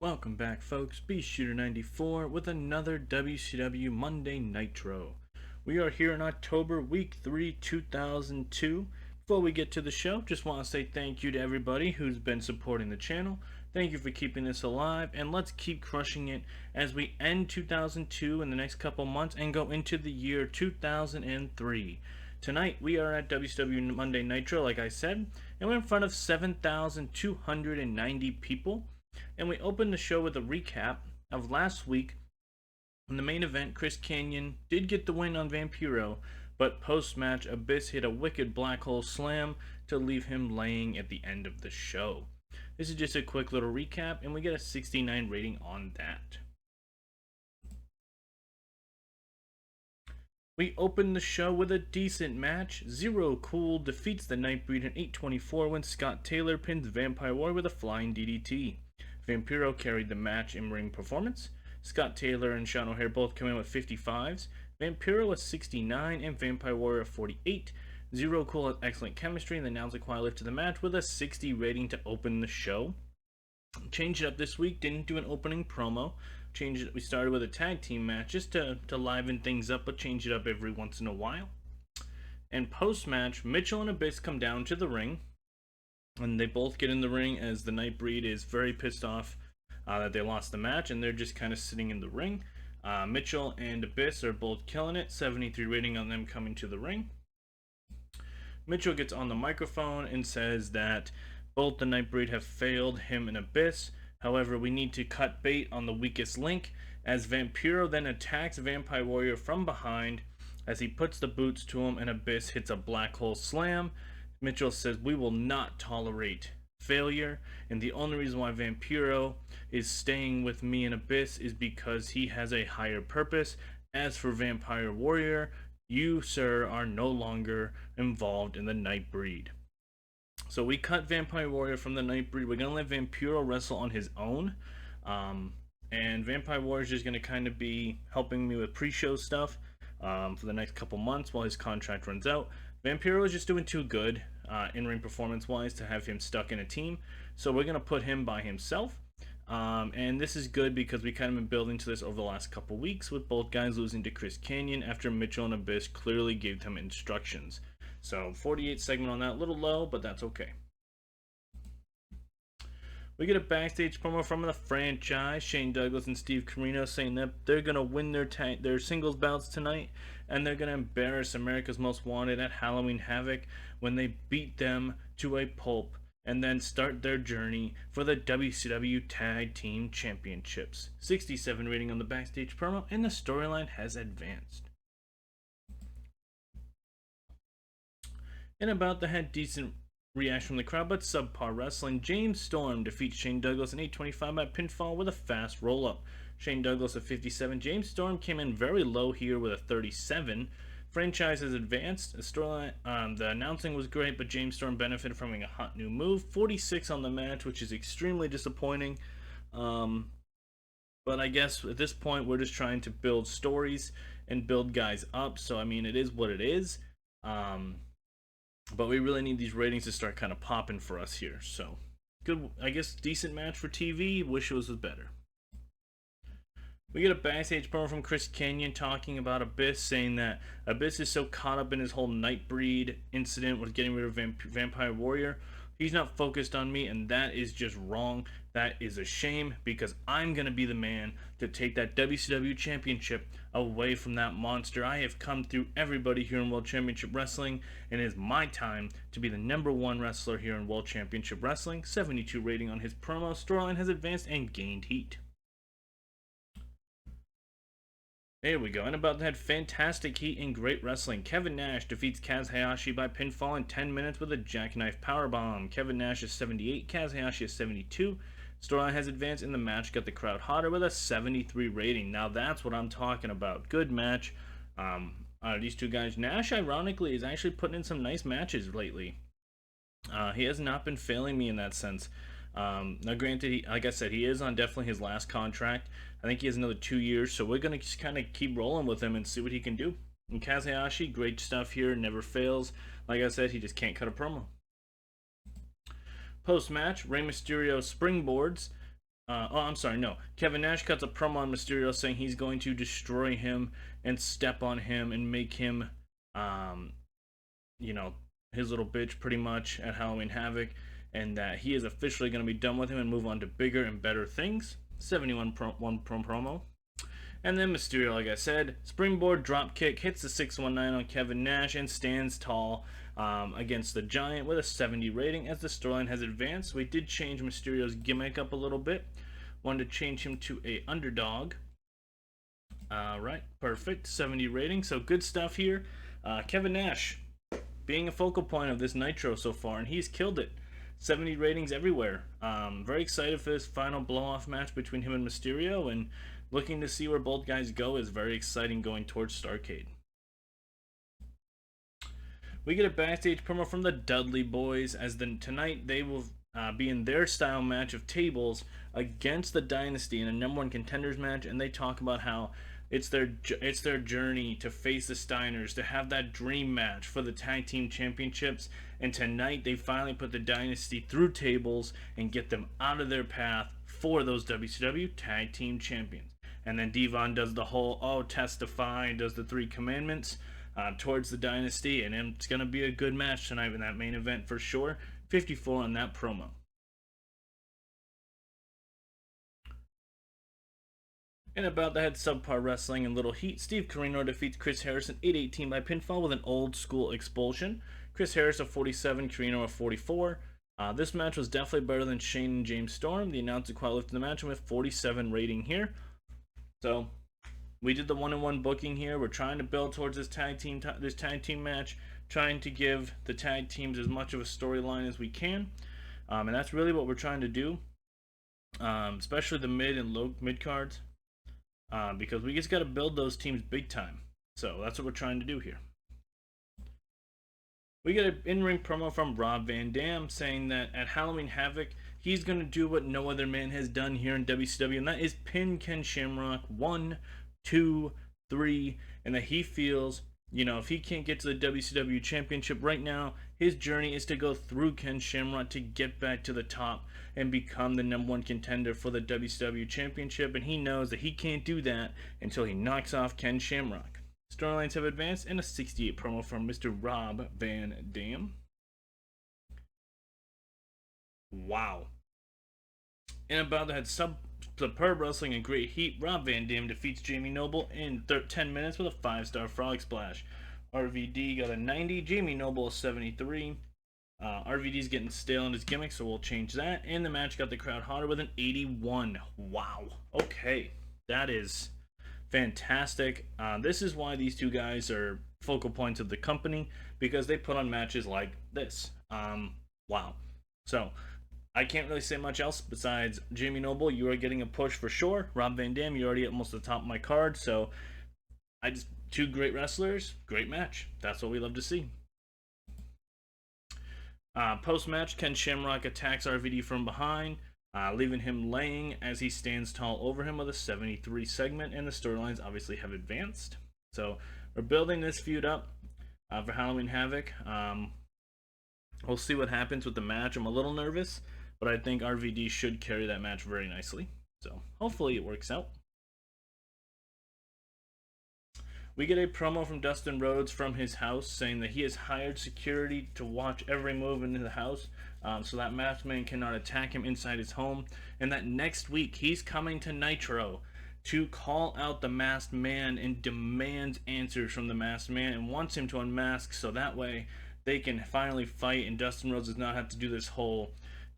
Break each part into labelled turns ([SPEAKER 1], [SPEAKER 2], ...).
[SPEAKER 1] Welcome back, folks. BShooter94 with another WCW Monday Nitro. We are here in October, week 3, 2002. Before we get to the show, just want to say thank you to everybody who's been supporting the channel. Thank you for keeping this alive, and let's keep crushing it as we end 2002 in the next couple months and go into the year 2003. Tonight, we are at WCW Monday Nitro, like I said, and we're in front of 7,290 people. And we opened the show with a recap of last week. In the main event, Chris Kanyon did get the win on Vampiro, but post-match, Abyss hit a wicked black hole slam to leave him laying at the end of the show. This is just a quick little recap, and we get a 69 rating on that. We opened the show with a decent match. Zero Cool defeats the Nightbreed in 8:24 when Scott Taylor pins Vampire Warrior with a flying DDT. Vampiro carried the match in ring performance. Scott Taylor and Sean O'Haire both come in with 55s. Vampiro was 69 and Vampire Warrior 48. Zero Cool has excellent chemistry and announced a quiet lift to the match with a 60 rating to open the show. Changed it up this week, didn't do an opening promo. Changed it. We started with a tag team match just to liven things up, but change it up every once in a while. And post-match, Mitchell and Abyss come down to the ring. And they both get in the ring as the Nightbreed is very pissed off that they lost the match, and they're just kind of sitting in the ring. Mitchell and Abyss are both killing it, 73 rating on them coming to the ring. Mitchell gets on the microphone and says that both the Nightbreed have failed him and Abyss. However, we need to cut bait on the weakest link, as Vampiro then attacks Vampire Warrior from behind as he puts the boots to him and Abyss hits a black hole slam. Mitchell says, "We will not tolerate failure, and the only reason why Vampiro is staying with me and Abyss is because he has a higher purpose. As for Vampire Warrior, you, sir, are no longer involved in the Nightbreed." So we cut Vampire Warrior from the Nightbreed. We're going to let Vampiro wrestle on his own. And Vampire Warrior is just going to kind of be helping me with pre-show stuff for the next couple months while his contract runs out. Vampiro is just doing too good in-ring performance-wise to have him stuck in a team. So we're going to put him by himself. And this is good because we kind of been building to this over the last couple weeks with both guys losing to Chris Kanyon after Mitchell and Abyss clearly gave them instructions. So 48 segment on that, a little low, but that's okay. We get a backstage promo from the franchise, Shane Douglas and Steve Corino, saying that they're going to win their singles bouts tonight, and they're going to embarrass America's Most Wanted at Halloween Havoc when they beat them to a pulp and then start their journey for the WCW Tag Team Championships. 67 rating on the backstage promo, and the storyline has advanced. And about that, had decent reaction from the crowd, but subpar wrestling. James Storm defeats Shane Douglas in 8:25 by pinfall with a fast roll-up. Shane Douglas at 57. James Storm came in very low here with a 37. Franchise has advanced. The storyline, the announcing was great, but James Storm benefited from having a hot new move. 46 on the match, which is extremely disappointing. But I guess at this point, we're just trying to build stories and build guys up. So, I mean, it is what it is. But we really need these ratings to start kind of popping for us here. So, good, I guess, decent match for TV. Wish it was better. We get a backstage promo from Chris Kanyon talking about Abyss, saying that Abyss is so caught up in his whole Nightbreed incident with getting rid of Vampire Warrior. He's not focused on me, and that is just wrong. That is a shame, because I'm going to be the man to take that WCW Championship away from that monster. I have come through everybody here in World Championship Wrestling, and it is my time to be the #1 wrestler here in World Championship Wrestling. 72 rating on his promo. Storyline has advanced and gained heat. There we go, and about that, fantastic heat and great wrestling. Kevin Nash defeats Kaz Hayashi by pinfall in 10 minutes with a jackknife powerbomb. Kevin Nash is 78, Kaz Hayashi is 72. Storyline has advanced and the match got the crowd hotter with a 73 rating. Now that's what I'm talking about. Good match. These two guys, Nash ironically is actually putting in some nice matches lately. He has not been failing me in that sense. Now granted, like I said, he is on definitely his last contract. I think he has another 2 years, so we're going to just kind of keep rolling with him and see what he can do. And Kaz Hayashi, great stuff here, never fails. Like I said, he just can't cut a promo. Post-match, Rey Mysterio springboards I'm sorry, no. Kevin Nash cuts a promo on Mysterio saying he's going to destroy him and step on him and make him, um, you know, his little bitch pretty much at Halloween Havoc, and that he is officially going to be done with him and move on to bigger and better things. 71 promo. And then Mysterio, like I said, springboard drop kick, hits the 619 on Kevin Nash and stands tall against the Giant with a 70 rating. As the storyline has advanced, we did change Mysterio's gimmick up a little bit. Wanted to change him to a underdog. Right, perfect, 70 rating. So good stuff here. Kevin Nash being a focal point of this Nitro so far, and he's killed it. 70 ratings everywhere. Very excited for this final blow-off match between him and Mysterio, and looking to see where both guys go is very exciting going towards Starrcade. We get a backstage promo from the Dudley boys, as tonight they will be in their style match of tables against the Dynasty in a #1 contenders match, and they talk about how it's their journey to face the Steiners, to have that dream match for the tag team championships. And tonight they finally put the Dynasty through tables and get them out of their path for those WCW tag team champions. And then Devon does the whole testify and does the 3 commandments towards the Dynasty, and it's gonna be a good match tonight in that main event for sure. 54 on that promo. And about that, subpar wrestling and little heat. Steve Corino defeats Chris Harrison 8-18 by pinfall with an old school expulsion. Chris Harris a 47, Corino a 44. This match was definitely better than Shane and James Storm. The announcer quite lifted the match with 47 rating here. So we did the 1-on-1 booking here. We're trying to build towards this tag team match, trying to give the tag teams as much of a storyline as we can, and that's really what we're trying to do, especially the mid and low mid cards, because we just got to build those teams big time. So that's what we're trying to do here. We get an in-ring promo from Rob Van Dam saying that at Halloween Havoc, he's going to do what no other man has done here in WCW, and that is pin Ken Shamrock 1, 2, 3, and that he feels, if he can't get to the WCW Championship right now, his journey is to go through Ken Shamrock to get back to the top and become the #1 contender for the WCW Championship, and he knows that he can't do that until he knocks off Ken Shamrock. Storylines have advanced, and a 68 promo from Mr. Rob Van Dam. Wow. And about that superb wrestling and great heat, Rob Van Dam defeats Jamie Noble in 10 minutes with a 5-star frog splash. RVD got a 90, Jamie Noble a 73. RVD's getting stale in his gimmick, so we'll change that. And the match got the crowd hotter with an 81. Wow. Okay. That is fantastic. This is why these two guys are focal points of the company, because they put on matches like this. Wow. So I can't really say much else besides Jamie Noble, you are getting a push for sure. Rob Van Dam, you're already at almost the top of my card. So two great wrestlers, great match. That's what we love to see. Post-match, Ken Shamrock attacks RVD from behind, leaving him laying as he stands tall over him with a 73 segment, and the storylines obviously have advanced. So we're building this feud up for Halloween Havoc. We'll see what happens with the match. I'm a little nervous, but I think RVD should carry that match very nicely. So hopefully it works out. We get a promo from Dustin Rhodes from his house saying that he has hired security to watch every move into the house, so that masked man cannot attack him inside his home, and that next week he's coming to Nitro to call out the masked man and demands answers from the masked man and wants him to unmask so that way they can finally fight and Dustin Rhodes does not have to do this whole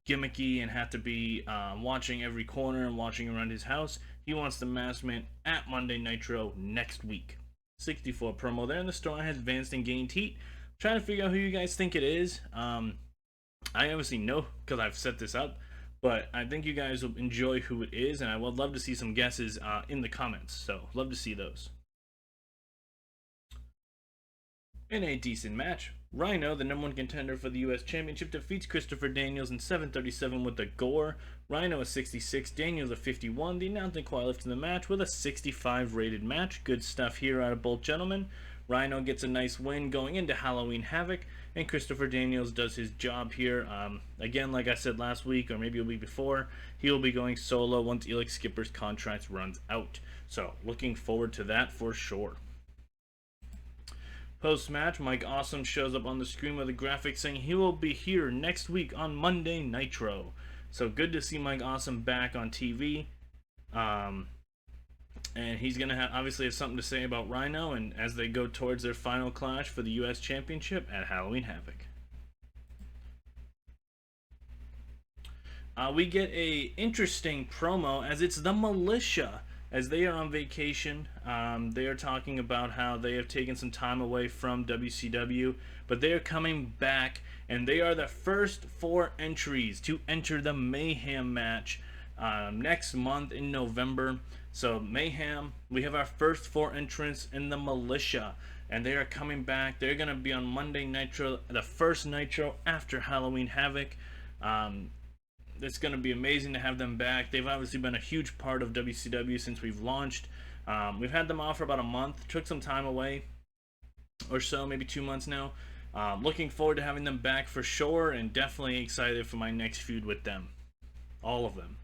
[SPEAKER 1] gimmicky and have to be watching every corner and watching around his house. He wants the masked man at Monday Nitro next week. 64 promo there, and the story has advanced and gained heat. I'm trying to figure out who you guys think it is. I obviously know because I've set this up, but I think you guys will enjoy who it is, and I would love to see some guesses in the comments. So love to see those. In a decent match, Rhino, the #1 contender for the US Championship, defeats Christopher Daniels in 7:37 with the gore. Rhino a 66, Daniels a 51. The announcing quite lifted the match with a 65 rated match. Good stuff here out of both gentlemen. Rhino gets a nice win going into Halloween Havoc, and Christopher Daniels does his job here. Again, like I said last week, or maybe a week before, he will be going solo once Elix Skipper's contract runs out. So, looking forward to that for sure. Post-match, Mike Awesome shows up on the screen with a graphic saying he will be here next week on Monday Nitro. So good to see Mike Awesome back on TV. And he's going to obviously have something to say about Rhino and as they go towards their final clash for the US Championship at Halloween Havoc. We get a interesting promo as it's the Militia. As they are on vacation, they are talking about how they have taken some time away from WCW, but they are coming back, and they are the first 4 entries to enter the Mayhem match next month in November. So Mayhem, we have our first 4 entrants in the Militia, and they are coming back. They're going to be on Monday Nitro, the first Nitro after Halloween Havoc. It's going to be amazing to have them back. They've obviously been a huge part of WCW since we've launched. We've had them off for about a month. Took some time away or so, maybe 2 months now. Looking forward to having them back for sure, and definitely excited for my next feud with them. All of them.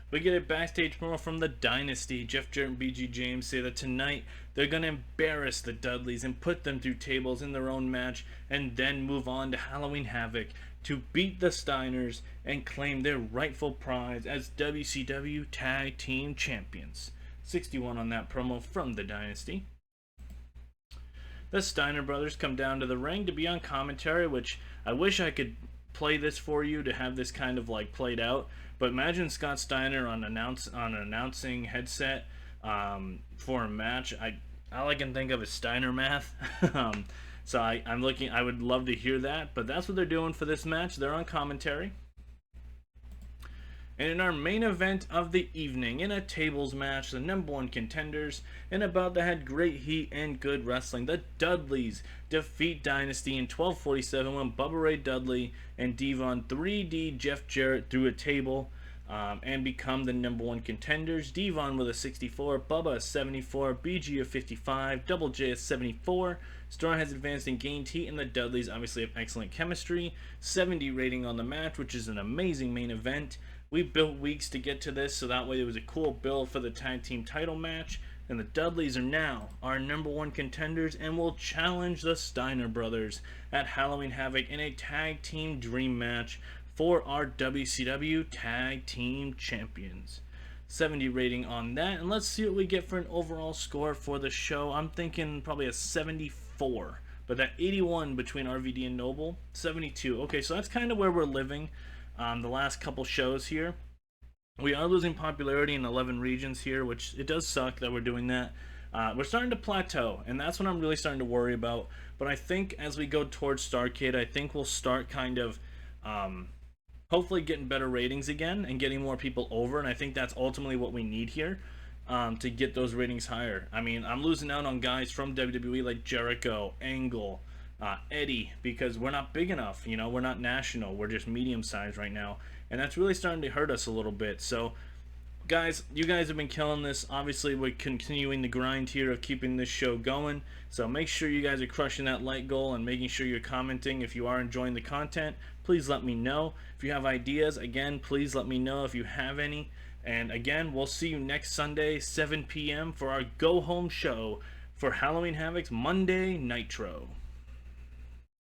[SPEAKER 1] We get a backstage promo from the Dynasty. Jeff Jarrett and BG James say that tonight they're going to embarrass the Dudleyz and put them through tables in their own match and then move on to Halloween Havoc to beat the Steiners and claim their rightful prize as WCW Tag Team Champions. 61 on that promo from the Dynasty. The Steiner brothers come down to the ring to be on commentary, which I wish I could play this for you to have this kind of like played out. But imagine Scott Steiner on an announcing headset for a match. All I can think of is Steiner math. So I would love to hear that, but that's what they're doing for this match. They're on commentary. And in our main event of the evening, in a tables match, the #1 contenders, and about to have great heat and good wrestling, the Dudleyz defeat Dynasty in 12:47 when Bubba Ray Dudley and Devon 3D Jeff Jarrett through a table and become the #1 contenders. Devon with a 64, Bubba a 74, BG a 55, Double J a 74. Storm has advanced and gained heat, and the Dudleyz obviously have excellent chemistry. 70 rating on the match, which is an amazing main event. We built weeks to get to this, so that way it was a cool build for the tag team title match. And the Dudleyz are now our #1 contenders and will challenge the Steiner brothers at Halloween Havoc in a tag team dream match for our WCW Tag Team Champions. 70 rating on that, and let's see what we get for an overall score for the show. I'm thinking probably a 74, but that 81 between RVD and Noble, 72. Okay, so that's kind of where we're living the last couple shows here. We are losing popularity in 11 regions here, which it does suck that we're doing that. We're starting to plateau, and that's what I'm really starting to worry about. But I think as we go towards Starrcade, I think we'll start kind of hopefully getting better ratings again and getting more people over, and I think that's ultimately what we need here to get those ratings higher. I mean, I'm losing out on guys from WWE like Jericho, Angle, Eddie, because we're not big enough. You know, we're not national. We're just medium sized right now, and that's really starting to hurt us a little bit. So guys, you guys have been killing this. Obviously, we're continuing the grind here of keeping this show going, so make sure you guys are crushing that like goal and making sure you're commenting. If you are enjoying the content, please let me know. If you have ideas, again, please let me know if you have any. And again, we'll see you next Sunday, 7 p.m. for our go home show for Halloween Havoc's Monday Nitro.